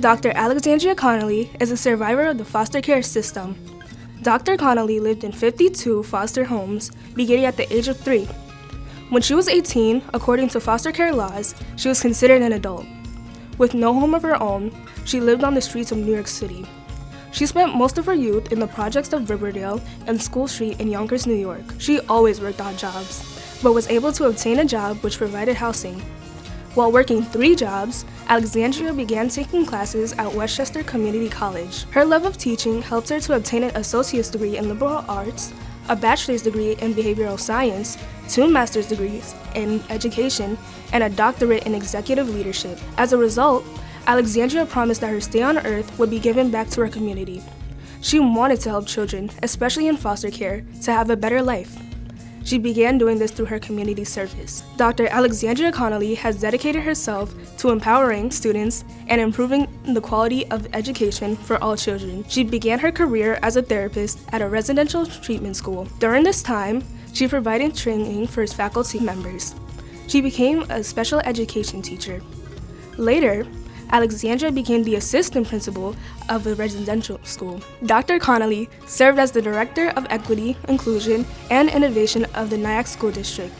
Dr. Alexandria Connolly is a survivor of the foster care system. Dr. Connolly lived in 52 foster homes, beginning at the age of 3. When she was 18, according to foster care laws, she was considered an adult. With no home of her own, she lived on the streets of New York City. She spent most of her youth in the projects of Riverdale and School Street in Yonkers, New York. She always worked odd jobs, but was able to obtain a job which provided housing. While working 3 jobs, Alexandria began taking classes at Westchester Community College. Her love of teaching helped her to obtain an associate's degree in liberal arts, a bachelor's degree in behavioral science, 2 master's degrees in education, and a doctorate in executive leadership. As a result, Alexandria promised that her stay on Earth would be given back to her community. She wanted to help children, especially in foster care, to have a better life. She began doing this through her community service. Dr. Alexandria Connolly has dedicated herself to empowering students and improving the quality of education for all children. She began her career as a therapist at a residential treatment school. During this time, she provided training for his faculty members. She became a special education teacher. Later, Alexandria became the assistant principal of a residential school. Dr. Connolly served as the Director of Equity, Inclusion, and Innovation of the Nyack School District.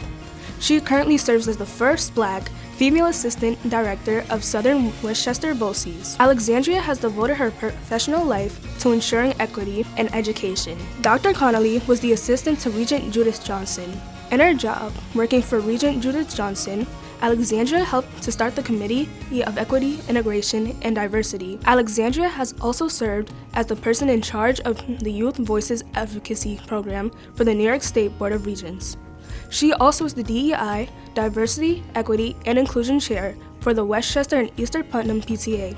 She currently serves as the first Black female assistant director of Southern Westchester BOCES. Alexandria has devoted her professional life to ensuring equity in education. Dr. Connolly was the assistant to Regent Judith Johnson. In her job working for Regent Judith Johnson, Alexandria helped to start the Committee of Equity, Integration, and Diversity. Alexandria has also served as the person in charge of the Youth Voices Advocacy Program for the New York State Board of Regents. She also is the DEI, Diversity, Equity, and Inclusion Chair for the Westchester and Eastern Putnam PTA.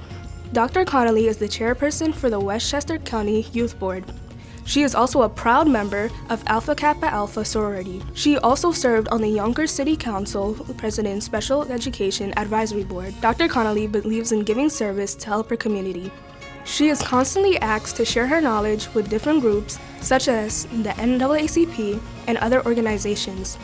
Dr. Connolly is the chairperson for the Westchester County Youth Board. She is also a proud member of Alpha Kappa Alpha sorority. She also served on the Yonkers City Council President's Special Education Advisory Board. Dr. Connolly believes in giving service to help her community. She is constantly asked to share her knowledge with different groups such as the NAACP and other organizations.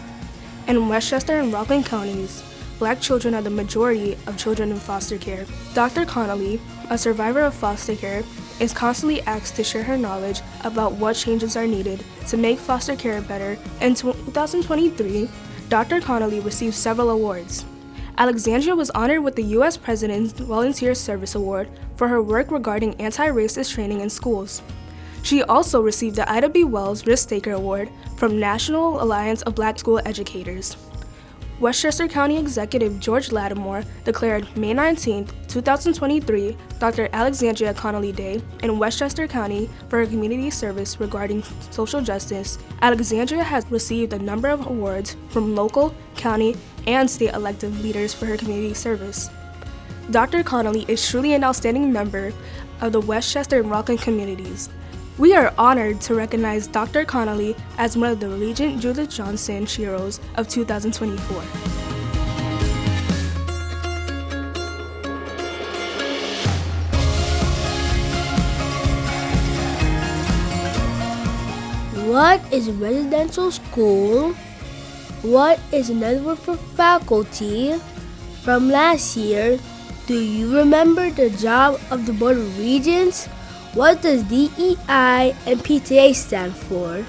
In Westchester and Rockland counties, Black children are the majority of children in foster care. Dr. Connolly, a survivor of foster care, is constantly asked to share her knowledge about what changes are needed to make foster care better. In 2023, Dr. Connolly received several awards. Alexandria was honored with the U.S. President's Volunteer Service Award for her work regarding anti-racist training in schools. She also received the Ida B. Wells Risk Taker Award from National Alliance of Black School Educators. Westchester County Executive George Lattimore declared May 19, 2023, Dr. Alexandria Connolly Day in Westchester County for her community service regarding social justice. Alexandria has received a number of awards from local, county, and state elected leaders for her community service. Dr. Connolly is truly an outstanding member of the Westchester and Rockland communities. We are honored to recognize Dr. Connolly as one of the Regent Judith Johnson Sheroes of 2024. What is a residential school? What is another word for faculty? From last year, do you remember the job of the Board of Regents? What does DEI and PTA stand for?